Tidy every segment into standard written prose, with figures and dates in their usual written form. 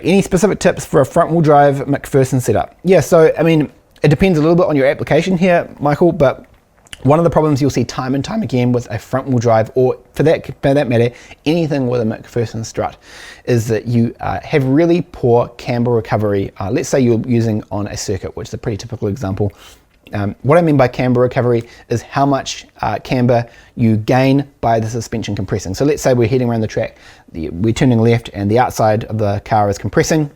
Any specific tips for a front wheel drive McPherson setup? Yeah, so I mean, it depends a little bit on your application here, Michael, but one of the problems you'll see time and time again with a front wheel drive, or for that matter, anything with a McPherson Strut, is that you have really poor camber recovery. Let's say you're using on a circuit, which is a pretty typical example. What I mean by camber recovery is how much camber you gain by the suspension compressing. So let's say we're heading around the track, we're turning left and the outside of the car is compressing.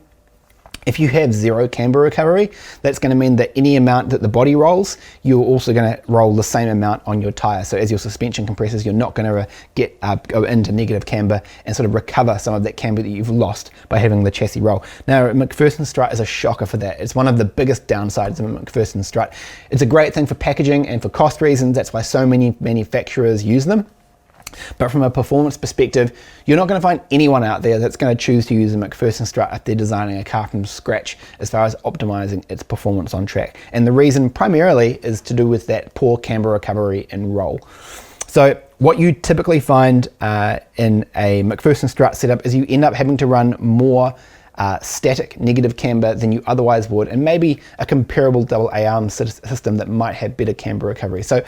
If you have zero camber recovery, that's going to mean that any amount that the body rolls, you're also going to roll the same amount on your tire. So as your suspension compresses, you're not going to go into negative camber and sort of recover some of that camber that you've lost by having the chassis roll. Now, a McPherson Strut is a shocker for that. It's one of the biggest downsides of a McPherson Strut. It's a great thing for packaging and for cost reasons. That's why so many manufacturers use them. But from a performance perspective, you're not going to find anyone out there that's going to choose to use a McPherson Strut if they're designing a car from scratch as far as optimizing its performance on track. And the reason primarily is to do with that poor camber recovery and roll. So what you typically find in a McPherson Strut setup is you end up having to run more static negative camber than you otherwise would, and maybe a comparable double A-arm system that might have better camber recovery. So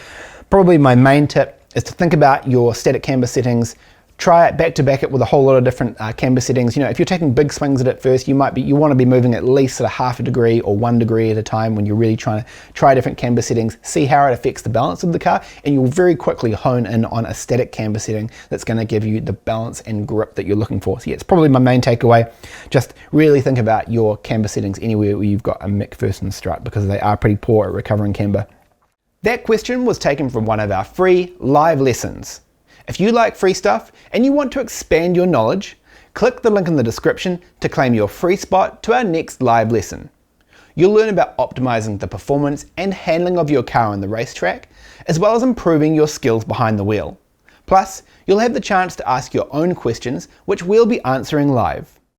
probably my main tip is to think about your static camber settings, try it back to back it with a whole lot of different camber settings. You know, if you're taking big swings at it first, you want to be moving at least sort of half a degree or 1 degree at a time when you're really trying to try different camber settings, see how it affects the balance of the car, and you'll very quickly hone in on a static camber setting that's going to give you the balance and grip that you're looking for. So yeah, it's probably my main takeaway. Just really think about your camber settings anywhere where you've got a McPherson Strut, because they are pretty poor at recovering camber. That question was taken from one of our free live lessons. If you like free stuff and you want to expand your knowledge, click the link in the description to claim your free spot to our next live lesson. You'll learn about optimizing the performance and handling of your car on the racetrack, as well as improving your skills behind the wheel. Plus, you'll have the chance to ask your own questions, which we'll be answering live.